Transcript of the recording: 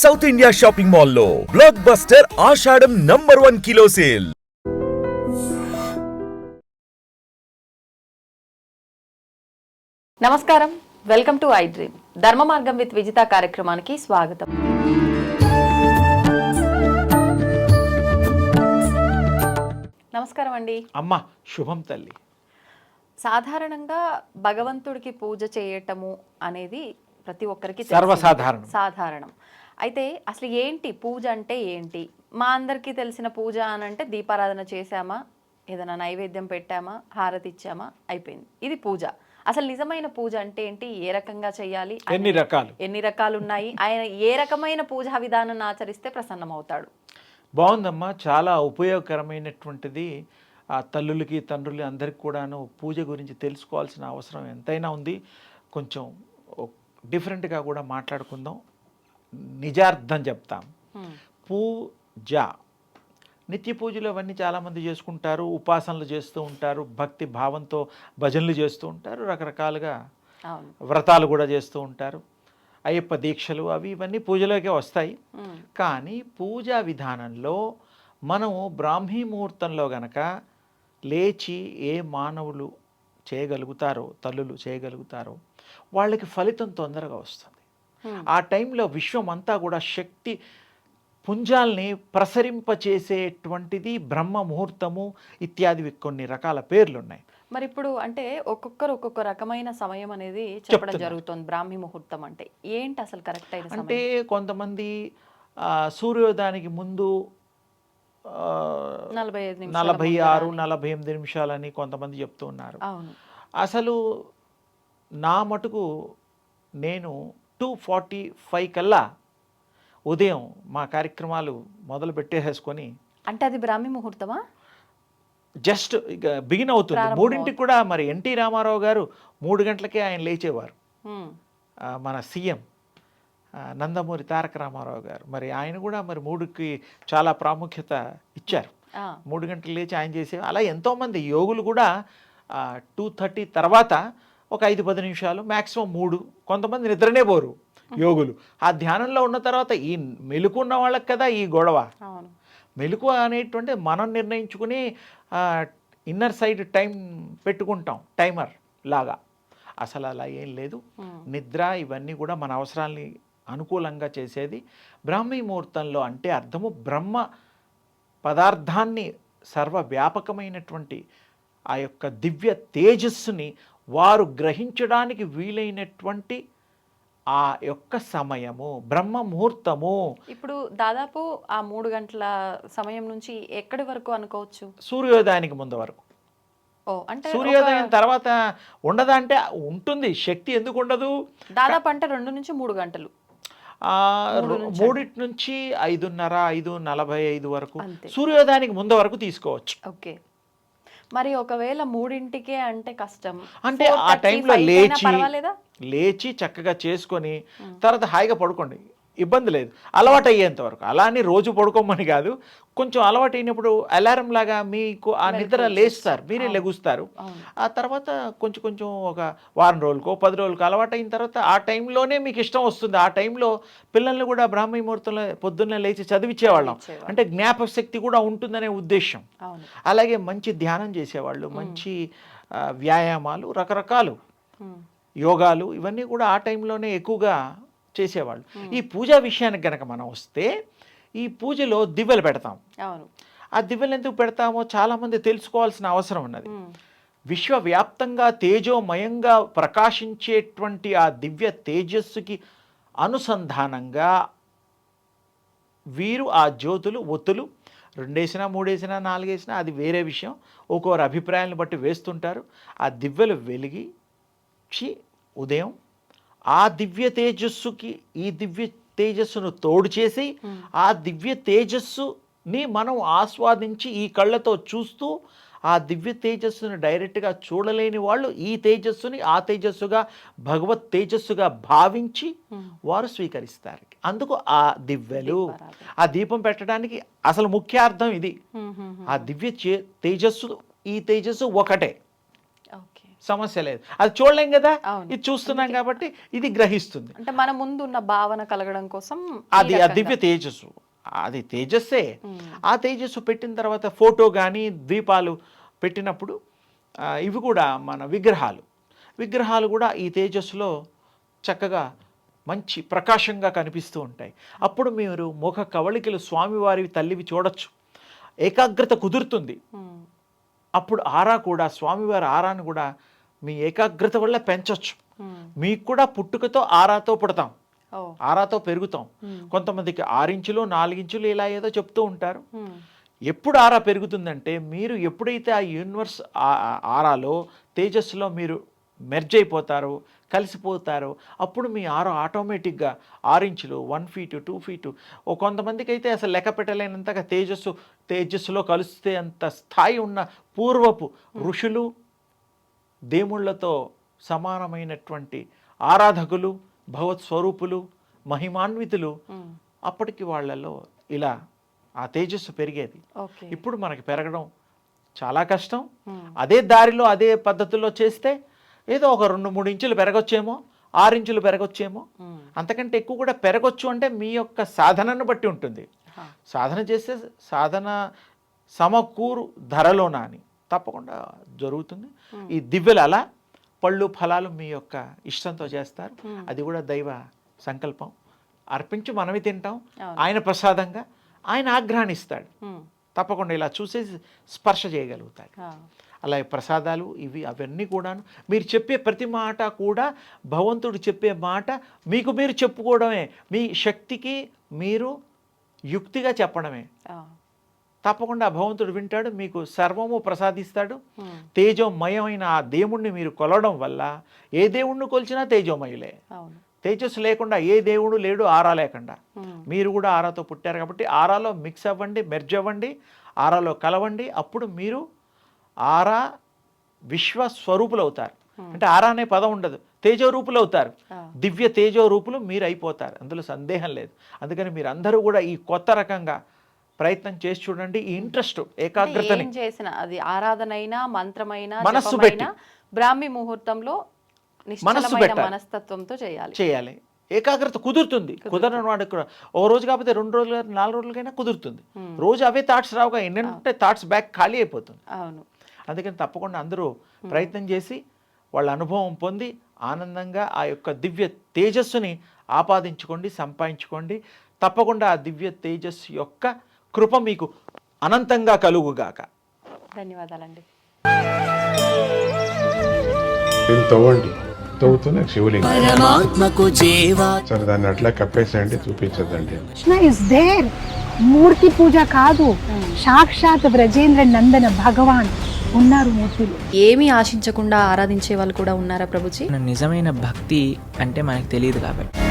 South India shopping మాల్లో block buster ఆషాఢం #1 kilo sale. నమస్కారం, welcome to I dream. ధర్మ మార్గం విత్ విజిత కార్యక్రమానికి స్వాగతం. నమస్కారం అండి. అమ్మ శుభం తల్లి. సాధారణంగా భగవంతుడికి పూజ చేయటము అనేది ప్రతి ఒక్కరికి సాధారణం. అయితే అసలు ఏంటి పూజ అంటే ఏంటి? మా అందరికీ తెలిసిన పూజ అని అంటే దీపారాధన చేశామా, ఏదైనా నైవేద్యం పెట్టామా, హారతి ఇచ్చామా, అయిపోయింది. ఇది పూజ. అసలు నిజమైన పూజ అంటే ఏంటి? ఏ రకంగా చేయాలి? ఎన్ని రకాలు ఉన్నాయి? ఆయన ఏ రకమైన పూజా విధానాన్ని ఆచరిస్తే ప్రసన్నమవుతాడు? బాగుందమ్మా, చాలా ఉపయోగకరమైనటువంటిది. ఆ తల్లులకి తండ్రులు అందరికి కూడాను పూజ గురించి తెలుసుకోవాల్సిన అవసరం ఎంతైనా ఉంది. కొంచెం డిఫరెంట్గా కూడా మాట్లాడుకుందాం. నిజార్థం చెప్తాం. పూజ, నిత్య పూజలు అవన్నీ చాలామంది చేసుకుంటారు, ఉపాసనలు చేస్తూ ఉంటారు, భక్తి భావంతో భజనలు చేస్తూ ఉంటారు, రకరకాలుగా వ్రతాలు కూడా చేస్తూ ఉంటారు, అయ్యప్ప దీక్షలు అవి ఇవన్నీ పూజలోకే వస్తాయి. కానీ పూజా విధానంలో మనము బ్రాహ్మీ ముహూర్తంలో గనక లేచి ఏ మానవులు చేయగలుగుతారో, తల్లులు చేయగలుగుతారో వాళ్ళకి ఫలితం తొందరగా వస్తుంది. ఆ టైంలో విశ్వం అంతా కూడా శక్తి పుంజాల్ని ప్రసరింపచేసేటువంటిది బ్రహ్మ ముహూర్తము ఇత్యాది కొన్ని రకాల పేర్లు ఉన్నాయి. మరి ఇప్పుడు అంటే ఒక్కొక్కరు ఒక్కొక్క రకమైన సమయం అనేది చెప్పడం జరుగుతుంది. బ్రాహ్మీ ముహూర్తం అంటే ఏంటి అసలు కరెక్ట్ అయిన అంటే కొంతమంది సూర్యోదయానికి ముందు 46-48 నిమిషాలని కొంతమంది చెప్తూ ఉన్నారు. అసలు నా మటుకు నేను 2:45 కల్లా ఉదయం మా కార్యక్రమాలు మొదలు పెట్టేసుకొని, అంటే అది బ్రాహ్మీ ముహూర్తమా? జస్ట్ ఇక బిగిన్ అవుతుంది. 3ంటికి కూడా మరి ఎన్టీ రామారావు గారు 3 గంటలకే ఆయన లేచేవారు. మన సీఎం నందమూరి తారక రామారావు గారు మరి ఆయన కూడా మరి 3కి చాలా ప్రాముఖ్యత ఇచ్చారు. 3 గంటలు లేచి ఆయన చేసేవారు. అలా ఎంతోమంది యోగులు కూడా 2:30 తర్వాత ఒక 5-10 నిమిషాలు, మ్యాక్సిమం 3. కొంతమంది నిద్రనే పోరు యోగులు. ఆ ధ్యానంలో ఉన్న తర్వాత ఈ మెలుకున్న వాళ్ళకి కదా ఈ గొడవ. మెలుకు అనేటువంటి మనం నిర్ణయించుకుని ఇన్నర్ సైడ్ టైం పెట్టుకుంటాం, టైమర్ లాగా. అసలు అలా ఏం లేదు. నిద్ర ఇవన్నీ కూడా మన అవసరాల్ని అనుకూలంగా చేసేది. బ్రాహ్మీ ముహూర్తంలో అంటే అర్థము బ్రహ్మ పదార్థాన్ని, సర్వవ్యాపకమైనటువంటి ఆ యొక్క దివ్య తేజస్సుని వారు గ్రహించడానికి వీలైనటువంటి ఆ యొక్క సమయము బ్రహ్మ ముహూర్తము. ఇప్పుడు దాదాపు ఆ 3 గంటల సమయం నుంచి ఎక్కడి వరకు అనుకోవచ్చు? సూర్యోదయానికి ముందు వరకు. అంటే సూర్యోదయం తర్వాత ఉండదా అంటే ఉంటుంది. శక్తి ఎందుకు ఉండదు? దాదాపు అంటే 2 నుంచి 3 గంటలు. 3 నుంచి 5:30, 5:45 వరకు సూర్యోదయానికి ముందు వరకు తీసుకోవచ్చు. ఓకే. మరి ఒకవేళ 3ంటికే అంటే కష్టం. అంటే ఆ టైంలో లేచి చక్కగా చేసుకొని తర్వాత హాయిగా పడుకోండి, ఇబ్బంది లేదు. అలవాటు అయ్యేంత వరకు. అలా అని రోజు పడుకోమని కాదు. కొంచెం అలవాటు అయినప్పుడు అలారం లాగా మీకు ఆ నిద్ర లేస్తారు, మీరే లెగుస్తారు. ఆ తర్వాత కొంచెం ఒక వారం రోజులకో 10 రోజులకో అలవాటు అయిన తర్వాత ఆ టైంలోనే మీకు ఇష్టం వస్తుంది. ఆ టైంలో పిల్లల్ని కూడా బ్రాహ్మీ ముహూర్తంలో పొద్దున్నే లేచి చదివించేవాళ్ళం. అంటే జ్ఞాపశక్తి కూడా ఉంటుందనే ఉద్దేశం. అలాగే మంచి ధ్యానం చేసేవాళ్ళు, మంచి వ్యాయామాలు, రకరకాలు యోగాలు ఇవన్నీ కూడా ఆ టైంలోనే ఎక్కువగా చేసేవాళ్ళు. ఈ పూజా విషయానికి గనక మనం వస్తే, ఈ పూజలో దివ్వెలు పెడతాం. ఆ దివ్వెలు ఎందుకు పెడతామో చాలామంది తెలుసుకోవాల్సిన అవసరం ఉన్నది. విశ్వవ్యాప్తంగా తేజోమయంగా ప్రకాశించేటువంటి ఆ దివ్య తేజస్సుకి అనుసంధానంగా వీరు ఆ జ్యోతులు, ఒత్తులు 2 వేసినా 3 వేసినా 4 వేసినా అది వేరే విషయం. ఒక్కొక్కరు అభిప్రాయాలను బట్టి వేస్తుంటారు. ఆ దివ్యలు వెలిగి ఉదయం ఆ దివ్య తేజస్సుకి ఈ దివ్య తేజస్సును తోడు చేసి ఆ దివ్య తేజస్సుని మనం ఆస్వాదించి ఈ కళ్ళతో చూస్తూ ఆ దివ్య తేజస్సును డైరెక్ట్గా చూడలేని వాళ్ళు ఈ తేజస్సుని ఆ తేజస్సుగా, భగవత్ తేజస్సుగా భావించి వారు స్వీకరిస్తారు. అందుకు ఆ దివ్యలు, ఆ దీపం పెట్టడానికి అసలు ముఖ్యార్థం ఇది. ఆ దివ్య తేజస్సు, ఈ తేజస్సు ఒకటే. సమస్య లేదు. అది చూడలేం కదా, అవును. ఇది చూస్తున్నాం కాబట్టి ఇది గ్రహిస్తుంది. అంటే మన ముందు ఉన్న భావన కలగడం కోసం అది ఆ దివ్య తేజస్సు, అది తేజస్సే. ఆ తేజస్సు పెట్టిన తర్వాత ఫోటో కానీ దీపాలు పెట్టినప్పుడు ఇవి కూడా మన విగ్రహాలు కూడా ఈ తేజస్సులో చక్కగా మంచి ప్రకాశంగా కనిపిస్తూ ఉంటాయి. అప్పుడు మీరు ముఖ కవళికలు స్వామివారి తల్లివి చూడొచ్చు, ఏకాగ్రత కుదురుతుంది. అప్పుడు ఆరా కూడా స్వామివారి ఆరాను కూడా మీ ఏకాగ్రత వల్ల పెంచొచ్చు. మీకు కూడా పుట్టుకతో ఆరాతో పుడతాం, ఆరాతో పెరుగుతాం. కొంతమందికి 6 ఇంచులు 4 ఇంచులు ఇలా ఏదో చెప్తూ ఉంటారు. ఎప్పుడు ఆరా పెరుగుతుందంటే మీరు ఎప్పుడైతే ఆ యూనివర్స్ ఆరాలో తేజస్సులో మీరు మెర్జ్ అయిపోతారో, కలిసిపోతారో, అప్పుడు మీ ఆరా ఆటోమేటిక్గా 6 ఇంచులు 1 ఫీటు 2 ఫీటు, కొంతమందికి అయితే అసలు లెక్క పెట్టలేనంతగా తేజస్సులో కలిస్తే అంత స్థాయి ఉన్న పూర్వపు ఋషులు, దేవుళ్లతో సమానమైనటువంటి ఆరాధకులు, భగవత్ స్వరూపులు, మహిమాన్వితులు, అప్పటికి వాళ్ళలో ఇలా ఆ తేజస్సు పెరిగేది. ఇప్పుడు మనకి పెరగడం చాలా కష్టం. అదే దారిలో అదే పద్ధతుల్లో చేస్తే ఏదో ఒక 2-3 ఇంచులు పెరగొచ్చేమో, 6 ఇంచులు పెరగొచ్చేమో, అంతకంటే ఎక్కువ కూడా పెరగొచ్చు. అంటే మీ యొక్క సాధనను బట్టి ఉంటుంది. సాధన చేస్తే సాధన సమకూరు ధరలోనా అని తప్పకుండా జరుగుతుంది. ఈ దివ్యలు అలా పళ్ళు ఫలాలు మీ యొక్క ఇష్టంతో చేస్తారు. అది కూడా దైవ సంకల్పం. అర్పించి మనమే తింటాం, ఆయన ప్రసాదంగా ఆయన ఆగ్రహాన్నిస్తాడు. తప్పకుండా ఇలా చూసేసి స్పర్శ చేయగలుగుతాడు. అలాగే ప్రసాదాలు ఇవి అవన్నీ కూడాను మీరు చెప్పే ప్రతి మాట కూడా భగవంతుడు చెప్పే మాట మీకు మీరు చెప్పుకోవడమే, మీ శక్తికి మీరు యుక్తిగా చెప్పడమే. తప్పకుండా భగవంతుడు వింటాడు, మీకు సర్వము ప్రసాదిస్తాడు. తేజోమయమైన ఆ దేవుణ్ణి మీరు కొలవడం వల్ల ఏ దేవుణ్ణి కొలిచినా తేజోమయులే. తేజస్సు లేకుండా ఏ దేవుడు లేడు, ఆరా లేకుండా. మీరు కూడా ఆరాతో పుట్టారు కాబట్టి ఆరాలో మిక్స్ అవ్వండి, మెర్జ్ అవ్వండి, ఆరాలో కలవండి. అప్పుడు మీరు ఆరా విశ్వస్వరూపులు అవుతారు. అంటే ఆరా అనే పదం ఉండదు, తేజో రూపులు అవుతారు. దివ్య తేజో రూపులు మీరు అయిపోతారు, అందులో సందేహం లేదు. అందుకని మీరు అందరూ కూడా ఈ కొత్త రకంగా ప్రయత్నం చేసి చూడండి. ఈ ఇంట్రెస్ట్ ఏకాగ్రతని చేసిన అది ఆరాధనైనా మంత్రమైనా మనస్సు పెట్టి బ్రాహ్మీ ముహూర్తంలో మనస్తత్వంతో చేయాలి. ఏకాగ్రత కుదురుతుంది. కుదరని వాడికి కూడా ఓ రోజు కాకపోతే 2 రోజులు 4 రోజులకైనా కుదురుతుంది. రోజు అవే థాట్స్ రావుగా, ఎన్నంటే థాట్స్ బ్యాక్ ఖాళీ అయిపోతుంది. అవును. అందుకని తప్పకుండా అందరూ ప్రయత్నం చేసి వాళ్ళ అనుభవం పొంది ఆనందంగా ఆ యొక్క దివ్య తేజస్సుని ఆపాదించుకోండి, సంపాదించుకోండి. తప్పకుండా ఆ దివ్య తేజస్సు యొక్క కృప మీకు అనంతంగా కలుగుగాక. ధన్యవాదాలండి. తవ్వండి, తవ్వుతున్న శివలింగం పరమాత్మకు జీవా. సరే దాన్ని అట్లా కప్పేసేయండి, చూపించదండి. Krishna is there. మూర్తి పూజ కాదు, సాక్షాత్ బ్రజేంద్ర నందన భగవాన్ ఉన్నారు మూర్తిలో. ఏమీ ఆశించకుండా ఆరాధించే వాళ్ళు కూడా ఉన్నారా ప్రభుజీ? నిజమైన భక్తి అంటే మనకు తెలియదు కాబట్టి